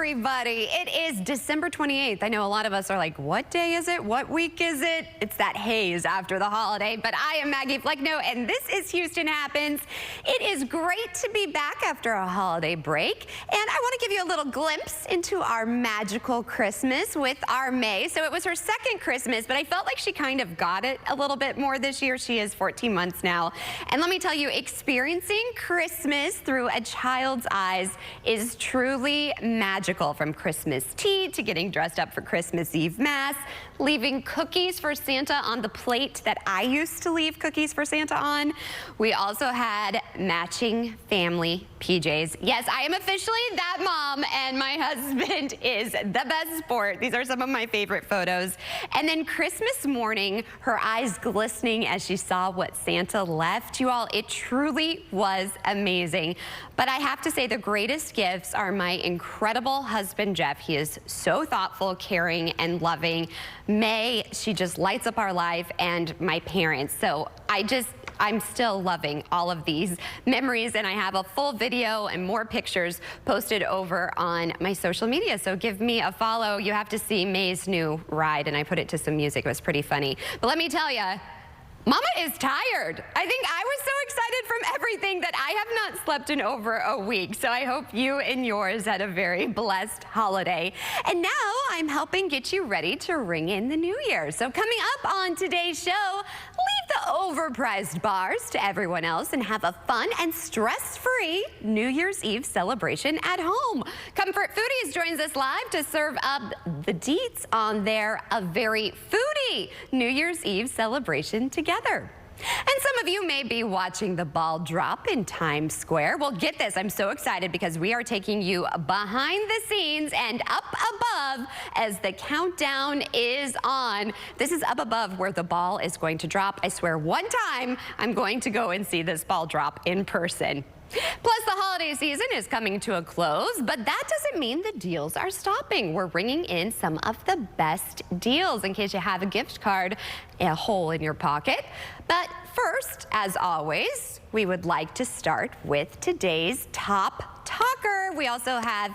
everybody. It is December 28th. I know a lot of us are like, what day is it? What week is it? It's that haze after the holiday, but I am Maggie Flecknoe, and this is Houston Happens. It is great to be back after a holiday break, and I want to give you a little glimpse into our magical Christmas with our May. So it was her second Christmas, but I felt like she kind of got it a little bit more this year. She is 14 months now, and let me tell you, experiencing Christmas through a child's eyes is truly magical. From Christmas tea to getting dressed up for Christmas Eve Mass, leaving cookies for Santa on the plate that I used to leave cookies for Santa on. We also had matching family PJs. Yes, I am officially that mom, and my husband is the best sport. These are some of my favorite photos. And then Christmas morning, her eyes glistening as she saw what Santa left. You all, it truly was amazing. But I have to say, the greatest gifts are my incredible husband, Jeff. He is so thoughtful, caring, and loving. May, she just lights up our life, and my parents. So I'm still loving all of these memories, and I have a full video and more pictures posted over on my social media. So give me a follow. You have to see May's new ride, and I put it to some music. It was pretty funny. But let me tell you, Mama is tired. I think I was so excited from everything that I have not slept in over a week. So I hope you and yours had a very blessed holiday. And now I'm helping get you ready to ring in the new year. So coming up on today's show, leave the overpriced bars to everyone else and have a fun and stress-free New Year's Eve celebration at home. Comfort Foodies joins us live to serve up the deets on their A Very Foodie New Year's Eve celebration together. And some of you may be watching the ball drop in Times Square. Well, get this, I'm so excited because we are taking you behind the scenes and up above as the countdown is on. This is up above where the ball is going to drop. I swear one time I'm going to go and see this ball drop in person. Plus, the holiday season is coming to a close, but that doesn't mean the deals are stopping. We're bringing in some of the best deals in case you have a gift card, a hole in your pocket. But first, as always, we would like to start with today's top talker. We also have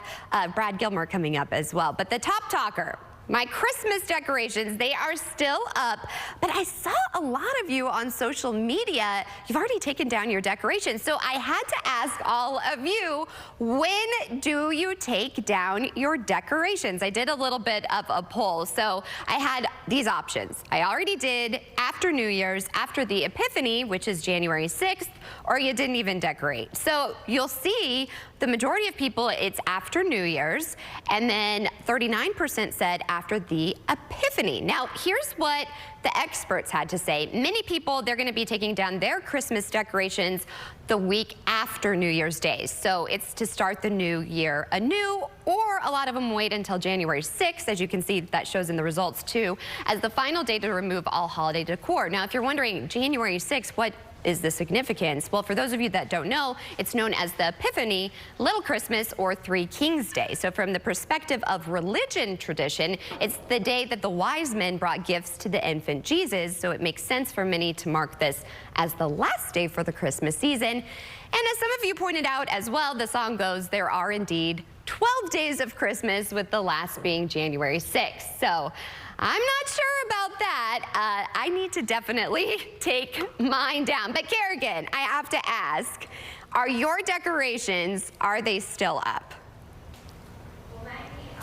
Brad Gilmore coming up as well. But the top talker, my Christmas decorations, they are still up, but I saw a lot of you on social media. You've already taken down your decorations. So I had to ask all of you, when do you take down your decorations? I did a little bit of a poll. So I had these options. I already did after New Year's, after the Epiphany, which is January 6th, or you didn't even decorate. So you'll see the majority of people, it's after New Year's, and then 39% said after the Epiphany. Now, here's what the experts had to say. Many people, they're going to be taking down their Christmas decorations the week after New Year's Day. So it's to start the new year anew, or a lot of them wait until January 6th. As you can see, that shows in the results too, as the final day to remove all holiday decor. Now, if you're wondering, January 6th, what is the significance? Well, for those of you that don't know, it's known as the Epiphany, Little Christmas, or Three Kings Day. So from the perspective of religion tradition, it's the day that the wise men brought gifts to the infant Jesus. So it makes sense for many to mark this as the last day for the Christmas season. And as some of you pointed out as well, the song goes, there are indeed 12 days of Christmas, with the last being January 6th. So I'm not sure about that. I need to definitely take mine down. But Kerrigan, I have to ask, are your decorations, are they still up?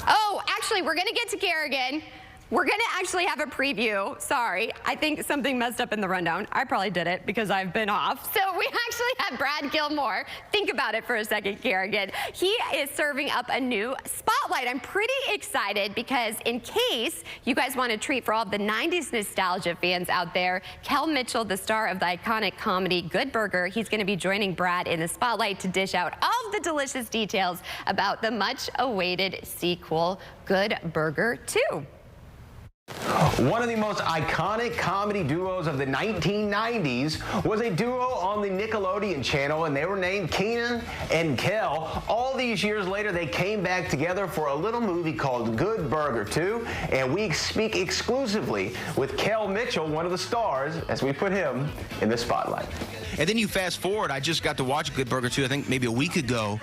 Oh, actually, we're going to get to Kerrigan. We're going to actually have a preview. Sorry, I think something messed up in the rundown. I probably did it because I've been off. So we actually have Brad Gilmore. Think about it for a second, Kerrigan. He is serving up a new spotlight. I'm pretty excited because in case you guys want a treat for all the 90s nostalgia fans out there, Kel Mitchell, the star of the iconic comedy Good Burger, he's going to be joining Brad in the spotlight to dish out all of the delicious details about the much-awaited sequel, Good Burger 2. One of the most iconic comedy duos of the 1990s was a duo on the Nickelodeon channel, and they were named Kenan and Kel. All these years later, they came back together for a little movie called Good Burger 2, and we speak exclusively with Kel Mitchell, one of the stars, as we put him in the spotlight. And then you fast forward, I just got to watch Good Burger 2, I think maybe a week ago,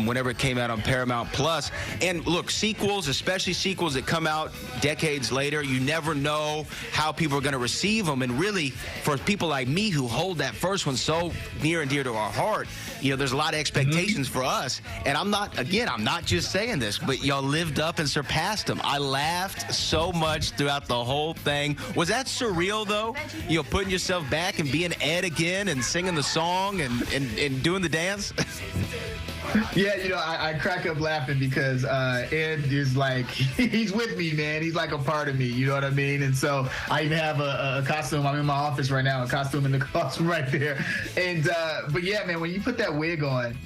whenever it came out on Paramount Plus. And look, sequels, especially sequels that come out decades later, you never know how people are going to receive them. And really, for people like me who hold that first one so near and dear to our heart, you know, there's a lot of expectations for us. And I'm not just saying this, but y'all lived up and surpassed them. I laughed so much throughout the whole thing. Was that surreal, though? You know, putting yourself back and being Ed again and singing the song and doing the dance? Yeah, you know, I crack up laughing because Ed is like, he's with me, man. He's like a part of me, you know what I mean? And so I even have a costume. I'm in my office right now, a costume in the costume right there. And, but yeah, man, when you put that wig on,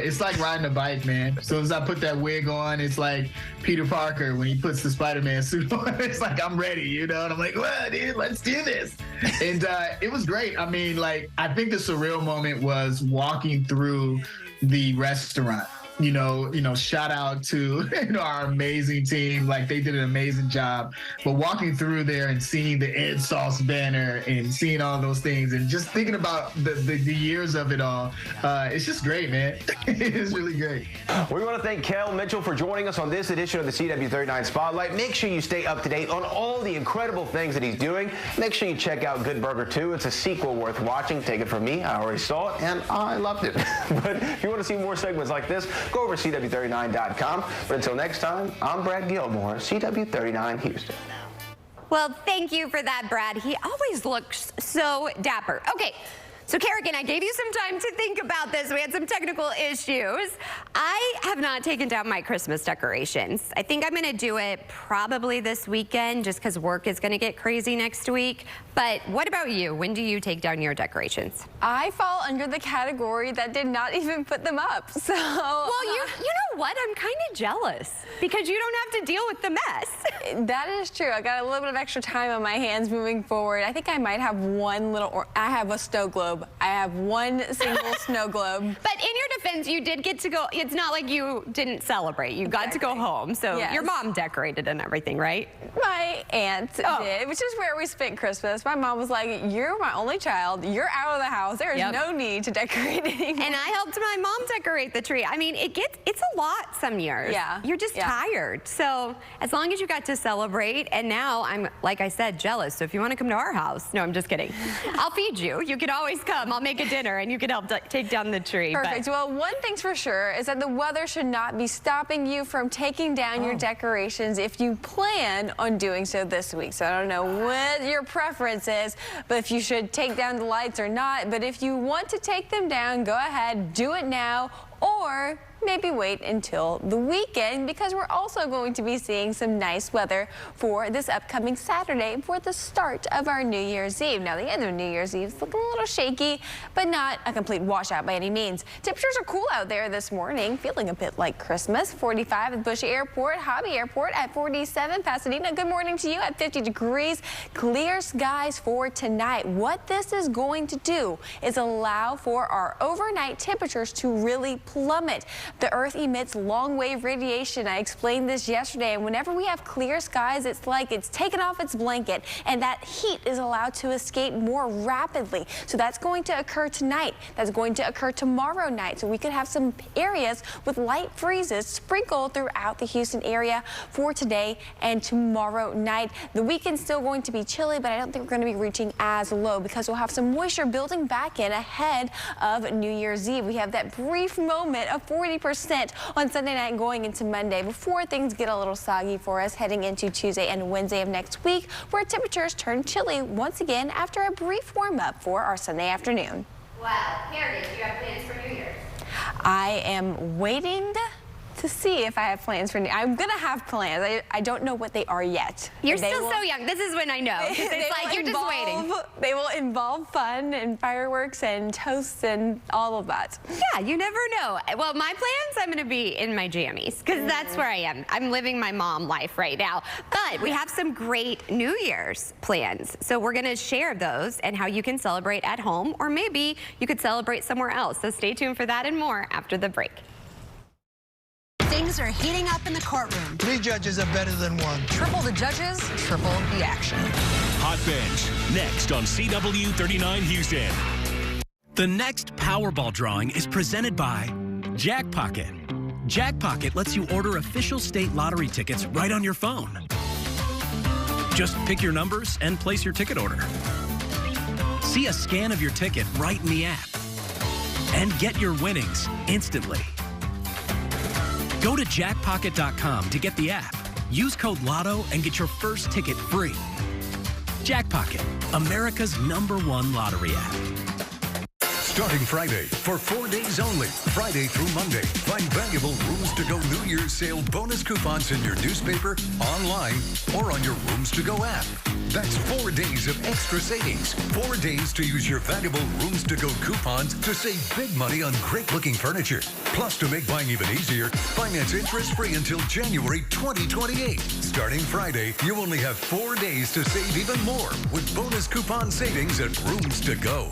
it's like riding a bike, man. As soon as I put that wig on, it's like Peter Parker when he puts the Spider-Man suit on. It's like, I'm ready, you know? And I'm like, well, dude, let's do this. And it was great. I mean, like, I think the surreal moment was walking through the restaurant. You know, shout out to our amazing team. Like, they did an amazing job. But walking through there and seeing the Ed Sauce banner and seeing all those things and just thinking about the years of it all, it's just great, man. It's really great. We want to thank Kel Mitchell for joining us on this edition of the CW39 Spotlight. Make sure you stay up to date on all the incredible things that he's doing. Make sure you check out Good Burger 2. It's a sequel worth watching. Take it from me. I already saw it, and I loved it. But if you want to see more segments like this, go over to CW39.com. But until next time, I'm Brad Gilmore, CW39 Houston. Well, thank you for that, Brad. He always looks so dapper. Okay. So, Kerrigan, I gave you some time to think about this. We had some technical issues. I have not taken down my Christmas decorations. I think I'm going to do it probably this weekend just because work is going to get crazy next week. But what about you? When do you take down your decorations? I fall under the category that did not even put them up. So, well, you know what? I'm kind of jealous because you don't have to deal with the mess. That is true. I got a little bit of extra time on my hands moving forward. I think I might have one little, I have a snow globe. I have one single snow globe. But in your defense, you did get to go. It's not like you didn't celebrate. You got to go home. So yes. Your mom decorated and everything, right? My aunt did, which is where we spent Christmas. My mom was like, you're my only child. You're out of the house. There is no need to decorate anymore. And I helped my mom decorate the tree. I mean, it's a lot some years. Yeah. You're just tired. So as long as you got to celebrate, and now I'm, like I said, jealous. So if you want to come to our house, no, I'm just kidding. I'll feed you. You can always come. I'll make a dinner and you can help take down the tree. Perfect. Well, one thing's for sure is that the weather should not be stopping you from taking down your decorations if you plan on doing so this week. So I don't know what your preference is, but if you should take down the lights or not. But if you want to take them down, go ahead, do it now, or maybe wait until the weekend because we're also going to be seeing some nice weather for this upcoming Saturday for the start of our New Year's Eve. Now, the end of New Year's Eve is looking a little shaky, but not a complete washout by any means. Temperatures are cool out there this morning, feeling a bit like Christmas. 45 at Bushy Airport, Hobby Airport at 47. Pasadena, good morning to you at 50 degrees. Clear skies for tonight. What this is going to do is allow for our overnight temperatures to really plummet. The Earth emits long-wave radiation. I explained this yesterday, and whenever we have clear skies, it's like it's taken off its blanket, and that heat is allowed to escape more rapidly. So that's going to occur tonight. That's going to occur tomorrow night. So we could have some areas with light freezes sprinkled throughout the Houston area for today and tomorrow night. The weekend's still going to be chilly, but I don't think we're going to be reaching as low because we'll have some moisture building back in ahead of New Year's Eve. We have that brief moment of 40% on Sunday night going into Monday before things get a little soggy for us heading into Tuesday and Wednesday of next week, where temperatures turn chilly once again after a brief warm-up for our Sunday afternoon. Wow, Meredith, do you have plans for New Year's? I am waiting to see if I have plans for New Year's. I'm going to have plans. I don't know what they are yet. You're still so young. This is when I know. It's like you're just waiting. They will involve fun and fireworks and toasts and all of that. Yeah, you never know. Well, my plans, I'm going to be in my jammies because that's where I am. I'm living my mom life right now. But we have some great New Year's plans. So we're going to share those and how you can celebrate at home, or maybe you could celebrate somewhere else. So stay tuned for that and more after the break. Things are heating up in the courtroom. 3 judges are better than 1. Triple the judges, triple the action. Hot Bench, next on CW39 Houston. The next Powerball drawing is presented by Jackpocket. Jackpocket lets you order official state lottery tickets right on your phone. Just pick your numbers and place your ticket order. See a scan of your ticket right in the app. And get your winnings instantly. Go to jackpocket.com to get the app. Use code LOTTO and get your first ticket free. Jackpocket, America's #1 lottery app. Starting Friday for 4 days only, Friday through Monday. Find valuable Rooms to Go New Year's sale bonus coupons in your newspaper, online, or on your Rooms to Go app. That's 4 days of extra savings. 4 days to use your valuable Rooms to Go coupons to save big money on great-looking furniture. Plus, to make buying even easier, finance interest-free until January 2028. Starting Friday, you only have 4 days to save even more with bonus coupon savings at Rooms to Go.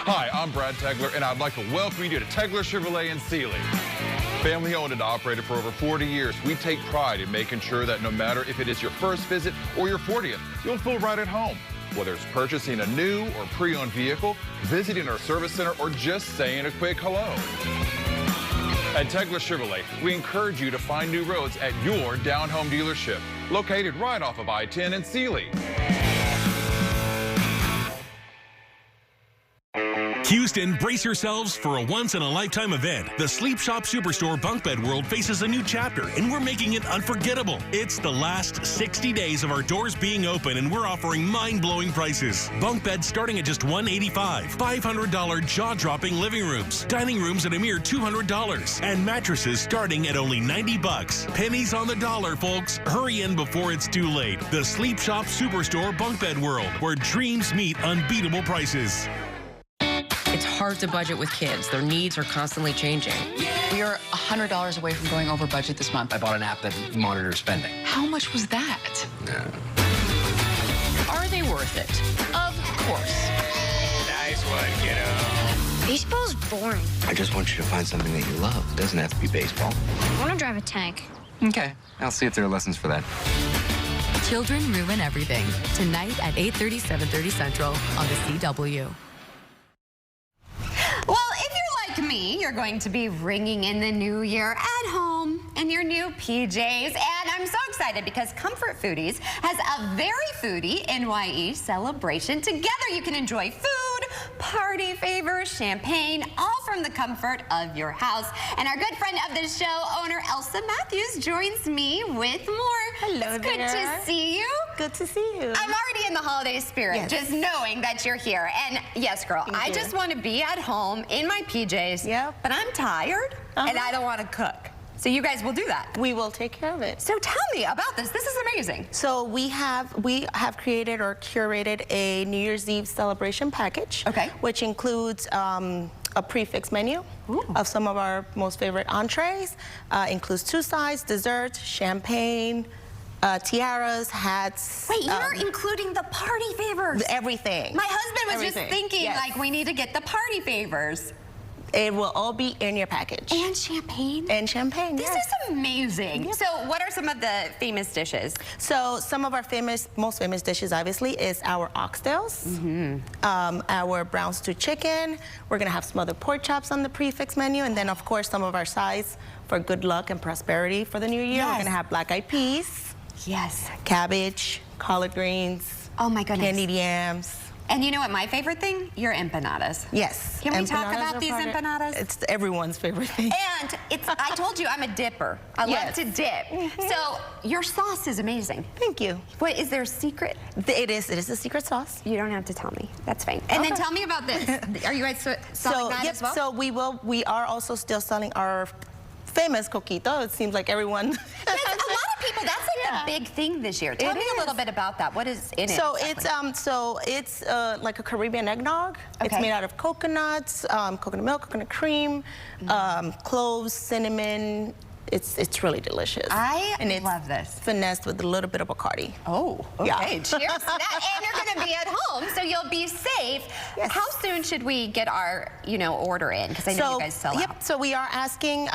Hi, I'm Brad Tegler, and I'd like to welcome you to Tegler Chevrolet in Sealy. Family owned and operated for over 40 years, we take pride in making sure that no matter if it is your first visit or your 40th, you'll feel right at home. Whether it's purchasing a new or pre-owned vehicle, visiting our service center, or just saying a quick hello. At Tegler Chevrolet, we encourage you to find new roads at your Down Home dealership, located right off of I-10 in Sealy. Houston, brace yourselves for a once-in-a-lifetime event. The Sleep Shop Superstore Bunk Bed World faces a new chapter, and we're making it unforgettable. It's the last 60 days of our doors being open, and we're offering mind-blowing prices. Bunk beds starting at just $185, $500 jaw-dropping living rooms, dining rooms at a mere $200, and mattresses starting at only $90. Pennies on the dollar, folks. Hurry in before it's too late. The Sleep Shop Superstore Bunk Bed World, where dreams meet unbeatable prices. It's hard to budget with kids. Their needs are constantly changing. We are $100 away from going over budget this month. I bought an app that monitors spending. How much was that? Are they worth it? Of course. Nice one, kiddo. Baseball's boring. I just want you to find something that you love. It doesn't have to be baseball. I want to drive a tank. Okay, I'll see if there are lessons for that. Children ruin everything. Tonight at 8:30, 7:30 Central on the CW. Well, if you're like me, you're going to be ringing in the new year at home in your new PJs. And I'm so excited because Comfort Foodies has a Very Foodie NYE celebration. Together you can enjoy food, party favors, champagne, all from the comfort of your house. And our good friend of the show, owner Elsa Matthews, joins me with more. Hello it's there. Good to see you. Good to see you. I'm already in the holiday spirit, just knowing that you're here. And yes, girl, I just want to be at home in my PJs, but I'm tired and I don't want to cook. So you guys will do that. We will take care of it. So tell me about this. This is amazing. So we have created or curated a New Year's Eve celebration package, which includes a prefix menu of some of our most favorite entrees. Includes 2 sides, desserts, champagne, tiaras, hats. Wait, you're including the party favors? Everything. My husband was just thinking, like, we need to get the party favors. It will all be in your package. And champagne? And champagne, This is amazing. So what are some of the famous dishes? So some of our most famous dishes, obviously, is our oxtails, our brown stew chicken. We're gonna have some other pork chops on the prefix menu, and then of course some of our sides for good luck and prosperity for the new year. We're gonna have black-eyed peas. Yes. Cabbage, collard greens. Oh my goodness. Candied yams. And you know what my favorite thing? Your empanadas. Yes. Can we talk about these empanadas? It's everyone's favorite thing. And I told you I'm a dipper. I love to dip. So your sauce is amazing. Thank you. What, is there a secret? It is a secret sauce. You don't have to tell me. That's fine. And then tell me about this. Are you guys selling that as well? So we are also still selling our famous coquito. It seems like everyone. A lot of people, that's like the big thing this year. Tell me a little bit about that. What is in it? So it's like a Caribbean eggnog. It's made out of coconuts, coconut milk, coconut cream, cloves, cinnamon. It's really delicious. I love this. Finessed with a little bit of Bacardi. Oh, okay. Cheers to that. And you're going to be at home, so you'll be safe. Yes. How soon should we get our, order in? Because I know you guys sell out. So we are asking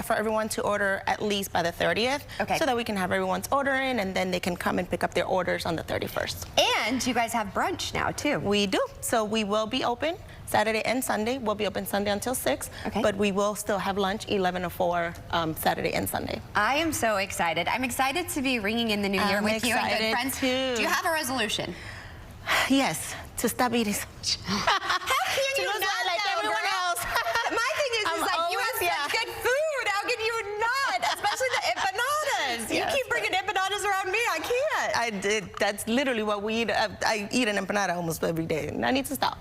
for everyone to order at least by the 30th, so that we can have everyone's order in, and then they can come and pick up their orders on the 31st. And you guys have brunch now, too. We do. So we will be open Saturday and Sunday. We'll be open Sunday until 6, but we will still have lunch 11 to 4 Saturday and Sunday. I am so excited. I'm excited to be ringing in the new year with you and good friends. Too. Do you have a resolution? Yes, to stop eating so much. How can you lose not, weight like though, everyone girl? else? My thing is like you have such good food. How can you not? Especially the empanadas. You keep bringing empanadas around me. I can't. I did. That's literally what we eat. I eat an empanada almost every day, and I need to stop.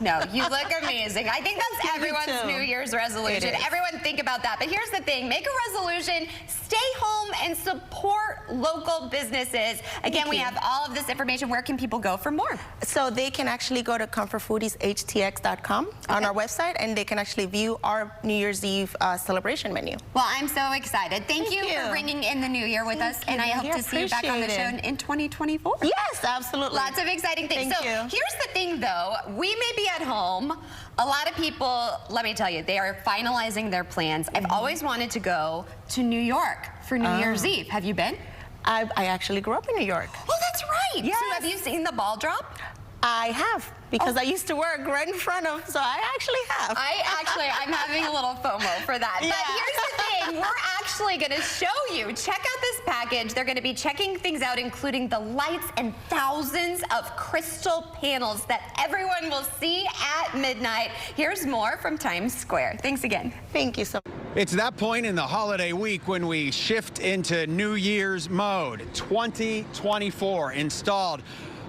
No, you look amazing. I think that's everyone's New Year's resolution. Everyone think about that. But here's the thing. Make a resolution. Stay home and support local businesses. Again, we have all of this information. Where can people go for more? So they can actually go to comfortfoodieshtx.com on our website, and they can actually view our New Year's Eve celebration menu. Well, I'm so excited. Thank you for bringing in the new year with us, and I hope to see you back on the show in 2024. Yes, absolutely. Lots of exciting things. Thank you. Here's the thing, though. We may be at home. A lot of people, let me tell you, they are finalizing their plans. I've always wanted to go to New York for New Year's Eve. Have you been? I actually grew up in New York. Well, that's right. Yes. So have you seen the ball drop? I have, because I used to work right in front of, so I actually have. I'm having a little FOMO for that. But here's the thing, we're actually gonna show you. Check out this package. They're gonna be checking things out, including the lights and thousands of crystal panels that everyone will see at midnight. Here's more from Times Square. Thanks again. Thank you so much. It's that point in the holiday week when we shift into New Year's mode. 2024 installed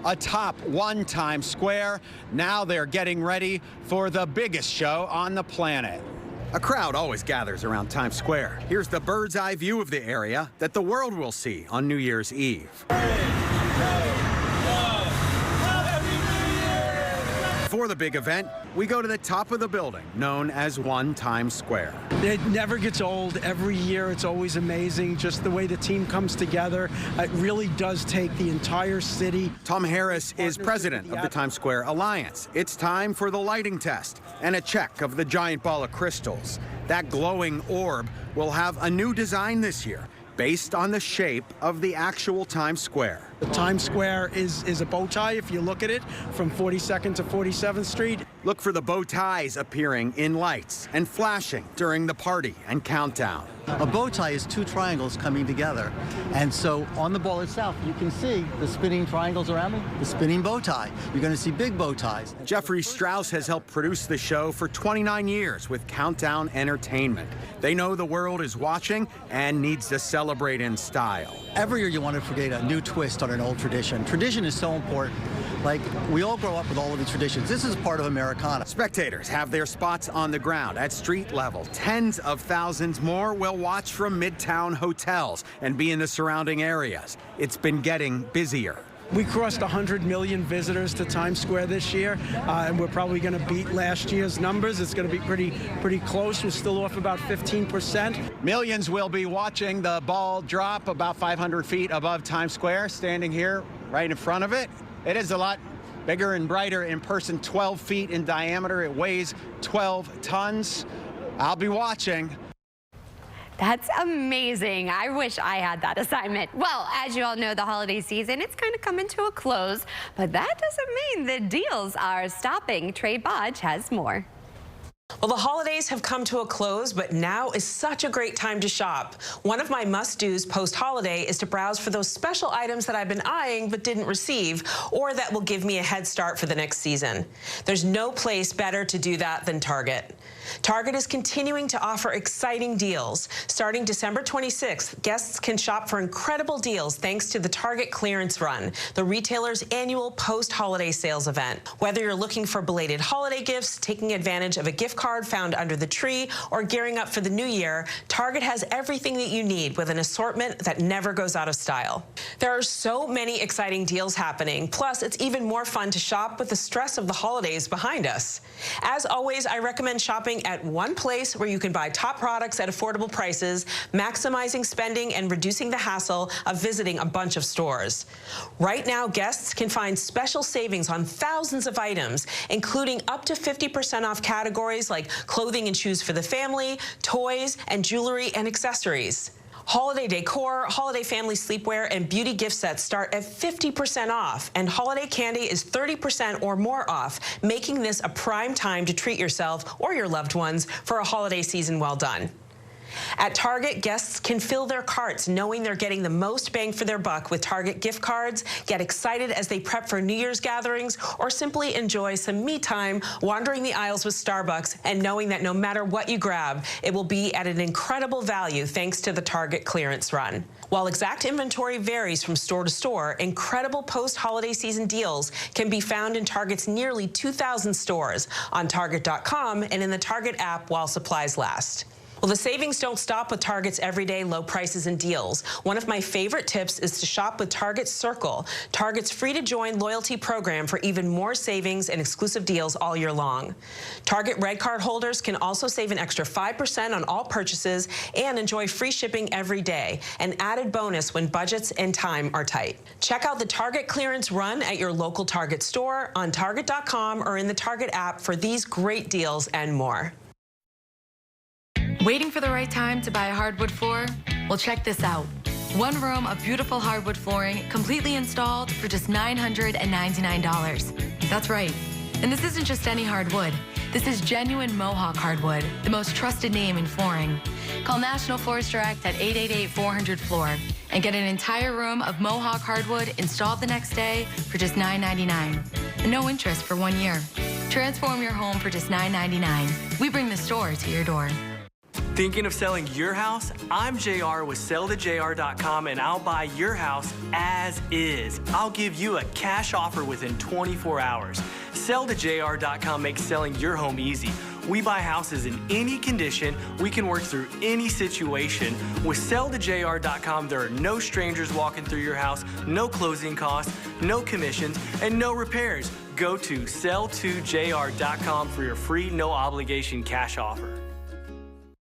atop One Times Square. Now they're getting ready for the biggest show on the planet. A crowd always gathers around Times Square. Here's the bird's eye view of the area that the world will see on New Year's Eve. For the big event, we go to the top of the building, known as One Times Square. It never gets old. Every year, it's always amazing, just the way the team comes together. It really does take the entire city. Tom Harris is president of the Times Square Alliance. It's time for the lighting test and a check of the giant ball of crystals. That glowing orb will have a new design this year, based on the shape of the actual Times Square. The Times Square is a bow tie if you look at it from 42nd to 47th Street. Look for the bow ties appearing in lights and flashing during the party and countdown. A bow tie is two triangles coming together. And so on the ball itself, you can see the spinning triangles around me, the spinning bow tie. You're going to see big bow ties. Jeffrey Strauss has helped produce the show for 29 years with Countdown Entertainment. They know the world is watching and needs to celebrate in style. Every year you want to create a new twist on an old tradition. Tradition is so important. Like, we all grow up with all of these traditions. This is part of Americana. Spectators have their spots on the ground at street level. Tens of thousands more will watch from Midtown hotels and be in the surrounding areas. It's been getting busier. We crossed 100 million visitors to Times Square this year, and we're probably going to beat last year's numbers. It's going to be pretty close. We're still off about 15%. Millions will be watching the ball drop about 500 feet above Times Square, standing here right in front of it. It is a lot bigger and brighter in person, 12 feet in diameter. It weighs 12 tons. I'll be watching. That's amazing. I wish I had that assignment. Well, as you all know, the holiday season, it's kind of coming to a close, but that doesn't mean the deals are stopping. Trey Bodge has more. Well, the holidays have come to a close, but now is such a great time to shop. One of my must-dos post-holiday is to browse for those special items that I've been eyeing but didn't receive, or that will give me a head start for the next season. There's no place better to do that than Target. Target is continuing to offer exciting deals. Starting December 26th, guests can shop for incredible deals thanks to the Target Clearance Run, the retailer's annual post-holiday sales event. Whether you're looking for belated holiday gifts, taking advantage of a gift card found under the tree, or gearing up for the new year, Target has everything that you need with an assortment that never goes out of style. There are so many exciting deals happening. Plus, it's even more fun to shop with the stress of the holidays behind us. As always, I recommend shopping at one place where you can buy top products at affordable prices, maximizing spending and reducing the hassle of visiting a bunch of stores. Right now, guests can find special savings on thousands of items, including up to 50% off categories like clothing and shoes for the family, toys, and jewelry and accessories. Holiday decor, holiday family sleepwear, and beauty gift sets start at 50% off, and holiday candy is 30% or more off, making this a prime time to treat yourself or your loved ones for a holiday season well done. At Target, guests can fill their carts knowing they're getting the most bang for their buck with Target gift cards, get excited as they prep for New Year's gatherings, or simply enjoy some me time wandering the aisles with Starbucks and knowing that no matter what you grab, it will be at an incredible value thanks to the Target clearance run. While exact inventory varies from store to store, incredible post-holiday season deals can be found in Target's nearly 2,000 stores, on Target.com, and in the Target app while supplies last. Well, the savings don't stop with Target's everyday low prices and deals. One of my favorite tips is to shop with Target Circle, Target's free-to-join loyalty program for even more savings and exclusive deals all year long. Target Red Card holders can also save an extra 5% on all purchases and enjoy free shipping every day, an added bonus when budgets and time are tight. Check out the Target clearance run at your local Target store, on Target.com, or in the Target app for these great deals and more. Waiting for the right time to buy a hardwood floor? Well, check this out. One room of beautiful hardwood flooring, completely installed for just $999. That's right. And this isn't just any hardwood. This is genuine Mohawk hardwood, the most trusted name in flooring. Call National Floors Direct at 888-400-FLOOR and get an entire room of Mohawk hardwood installed the next day for just $999. And no interest for 1 year. Transform your home for just $999. We bring the store to your door. Thinking of selling your house? I'm JR with sellthejr.com, and I'll buy your house as is. I'll give you a cash offer within 24 hours. Sellthejr.com makes selling your home easy. We buy houses in any condition. We can work through any situation. With sellthejr.com, there are no strangers walking through your house, no closing costs, no commissions, and no repairs. Go to sell2jr.com for your free, no obligation cash offer.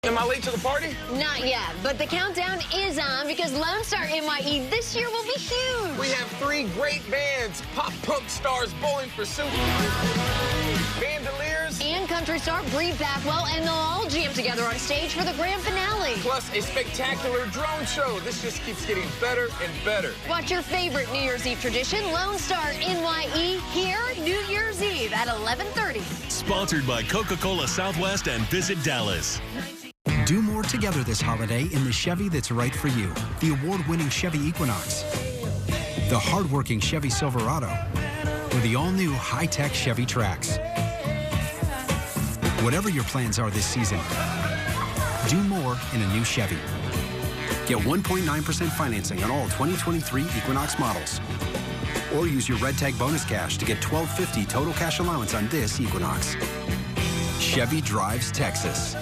Am I late to the party? Not yet, but the countdown is on because Lone Star NYE this year will be huge. We have 3 great bands: pop punk stars Bowling for Soup, Bandoliers, and country star Bree Backwell, and they'll all jam together on stage for the grand finale. plus a spectacular drone show. This just keeps getting better and better. Watch your favorite New Year's Eve tradition, Lone Star NYE, here New Year's Eve at 11:30. Sponsored by Coca-Cola Southwest and Visit Dallas. Do more together this holiday in the Chevy that's right for you. The award-winning Chevy Equinox, the hard-working Chevy Silverado, or the all-new high-tech Chevy Trax. Whatever your plans are this season, do more in a new Chevy. Get 1.9% financing on all 2023 Equinox models. Or use your Red Tag bonus cash to get $1,250 total cash allowance on this Equinox. Chevy drives Texas.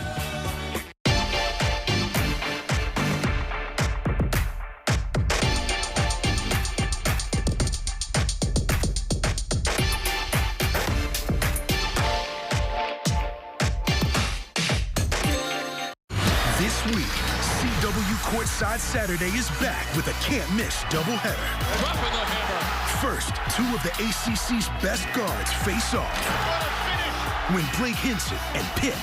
This week, CW Courtside Saturday is back with a can't-miss doubleheader. Dropping the hammer. First, 2 of the ACC's best guards face off. When Blake Hinson and Pitt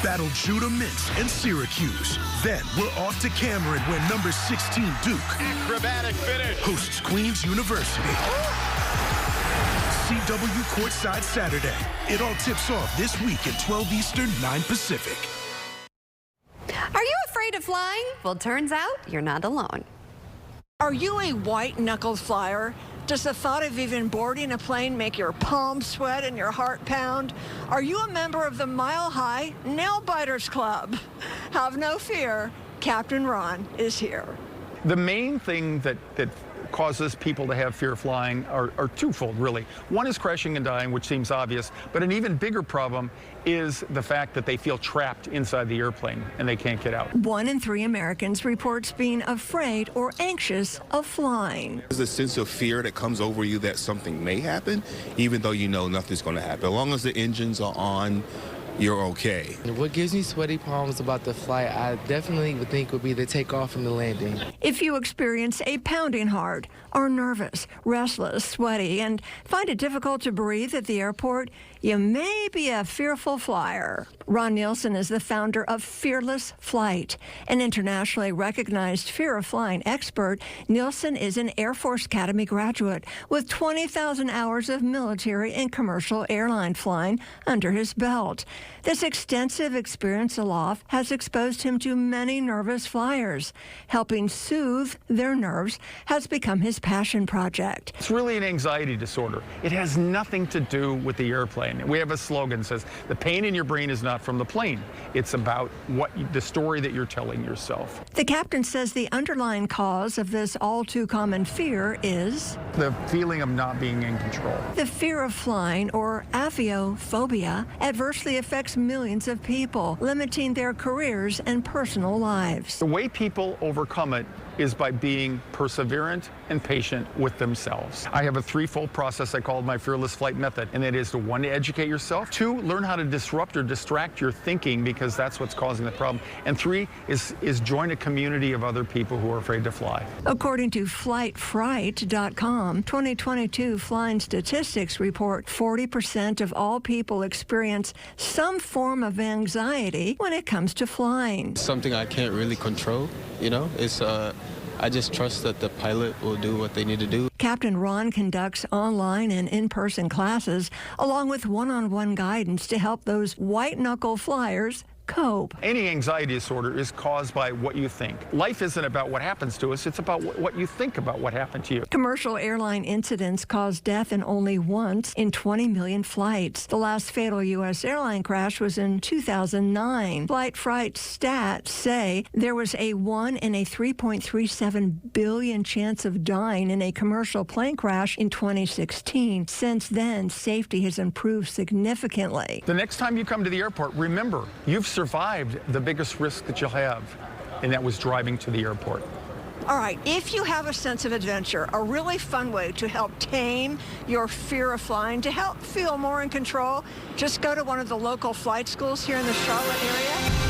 battle Judah Mintz and Syracuse. Then we're off to Cameron where number 16 Duke acrobatic finish hosts Queens University. CW Courtside Saturday. It all tips off this week at 12 Eastern, 9 Pacific. Are you afraid of flying? Well, turns out you're not alone. Are you a white-knuckled flyer? Does the thought of even boarding a plane make your palms sweat and your heart pound? Are you a member of the Mile High Nail Biters Club? Have no fear, Captain Ron is here. The main thing that causes people to have fear of flying are twofold, really. One is crashing and dying, which seems obvious, but an even bigger problem is the fact that they feel trapped inside the airplane and they can't get out. 1 in 3 Americans reports being afraid or anxious of flying. There's a sense of fear that comes over you that something may happen, even though you know nothing's going to happen. As long as the engines are on, you're okay. What gives me sweaty palms about the flight, I definitely would think would be the takeoff and the landing. If you experience a pounding heart, are nervous, restless, sweaty, and find it difficult to breathe at the airport, you may be a fearful flyer. Ron Nielsen is the founder of Fearless Flight, an internationally recognized fear of flying expert. Nielsen is an Air Force Academy graduate with 20,000 hours of military and commercial airline flying under his belt. This extensive experience aloft has exposed him to many nervous flyers. Helping soothe their nerves has become his passion project. It's really an anxiety disorder. It has nothing to do with the airplane. We have a slogan that says, the pain in your brain is not from the plane. It's about the story that you're telling yourself. The captain says the underlying cause of this all too common fear is the feeling of not being in control. The fear of flying, or aviophobia, adversely affects millions of people, limiting their careers and personal lives. The way people overcome it is by being perseverant and patient with themselves. I have a threefold process I call my Fearless Flight method, and that is to, 1, to educate yourself, 2, learn how to disrupt or distract your thinking because that's what's causing the problem, and 3 is join a community of other people who are afraid to fly. According to FlightFright.com, 2022 flying statistics report 40% of all people experience some form of anxiety when it comes to flying. Something I can't really control, it's I just trust that the pilot will do what they need to do. Captain Ron conducts online and in-person classes, along with one-on-one guidance to help those white-knuckle flyers cope. Any anxiety disorder is caused by what you think. Life isn't about what happens to us, it's about what you think about what happened to you. Commercial airline incidents cause death in only once in 20 million flights. The last fatal U.S. airline crash was in 2009. Flight Fright stats say there was a 1 in a 3.37 billion chance of dying in a commercial plane crash in 2016. Since then, safety has improved significantly. The next time you come to the airport, remember, you've survived the biggest risk that you'll have, and that was driving to the airport. All right, if you have a sense of adventure, a really fun way to help tame your fear of flying, to help feel more in control, just go to one of the local flight schools here in the Charlotte area.